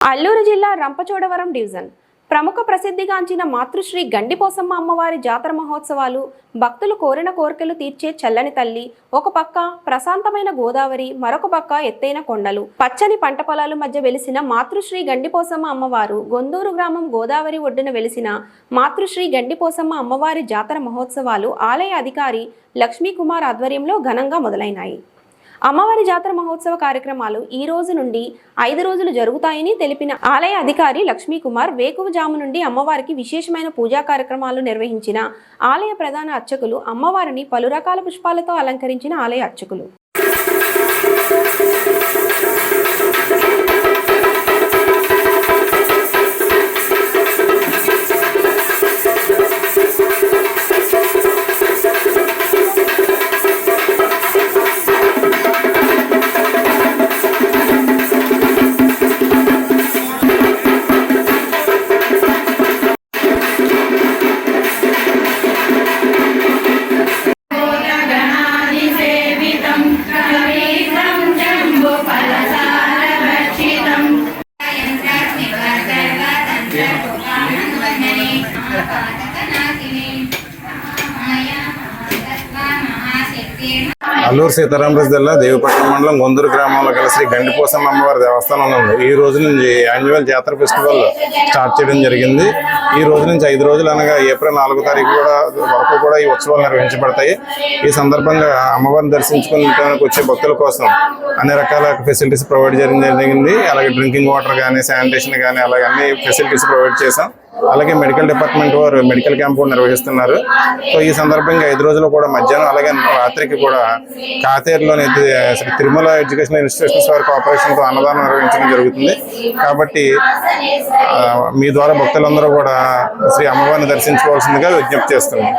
అల్లూరు జిల్లా రంపచోడవరం డివిజన్ ప్రముఖ ప్రసిద్ధిగాంచిన మాతృశ్రీ గండిపోసమ్మ అమ్మవారి జాతర మహోత్సవాలు భక్తులు కోరిన కోరికలు తీర్చే చల్లని తల్లి. ఒక పక్క ప్రశాంతమైన గోదావరి, మరొక పక్క ఎత్తైన కొండలు, పచ్చని పంట పొలాల మధ్య వెలిసిన మాతృశ్రీ గండిపోసమ్మ అమ్మవారు గొందూరు గ్రామం గోదావరి ఒడ్డున వెలిసిన మాతృశ్రీ గండిపోసమ్మ అమ్మవారి జాతర మహోత్సవాలు ఆలయ అధికారి లక్ష్మీకుమార్ ఆధ్వర్యంలో ఘనంగా మొదలైనాయి. అమ్మవారి జాతర మహోత్సవ కార్యక్రమాలు ఈ రోజు నుండి 5 రోజులు జరుగుతాయని తెలిపిన ఆలయ అధికారి లక్ష్మీకుమార్, వేకువజాము నుండి అమ్మవారికి విశేషమైన పూజా కార్యక్రమాలు నిర్వహించిన ఆలయ ప్రధాన అర్చకులు, అమ్మవారిని పలు రకాల పుష్పాలతో అలంకరించిన ఆలయ అర్చకులు. అల్లూరు సీతారామరాజు జిల్లా దేవపట్నం మండలం గొందూరు గ్రామంలో గల శ్రీ గండిపోసమ్మ అమ్మవారి దేవస్థానంలో ఈ రోజు నుంచి యాన్యువల్ జాతర ఫెస్టివల్ స్టార్ట్ చేయడం జరిగింది. ఈ రోజు నుంచి 5 రోజులు అనగా ఏప్రిల్ 4వ తారీఖు వరకు కూడా ఈ ఉత్సవాలు నిర్వహించబడతాయి. ఈ సందర్భంగా అమ్మవారిని దర్శించుకునేందుకు వచ్చే భక్తుల కోసం అన్ని రకాల ఫెసిలిటీస్ ప్రొవైడ్ చేయడం జరిగింది. అలాగే డ్రింకింగ్ వాటర్ కానీ, శానిటేషన్ కానీ, అలాగే అన్ని ఫెసిలిటీస్ ప్రొవైడ్ చేశాం. అలాగే మెడికల్ డిపార్ట్మెంట్ వారు మెడికల్ క్యాంప్ కూడా నిర్వహిస్తున్నారు. సో ఈ సందర్భంగా 5 రోజులు కూడా మధ్యాహ్నం అలాగే రాత్రికి కూడా కాతేరులోని శ్రీ తిరుమల ఎడ్యుకేషనల్ ఇన్స్టిట్యూషన్స్ వారి కోఆపరేషన్తో అన్నదానం నిర్వహించడం జరుగుతుంది. కాబట్టి మీ ద్వారా భక్తులందరూ కూడా శ్రీ అమ్మవారిని దర్శించుకోవాల్సిందిగా విజ్ఞప్తి చేస్తున్నాం.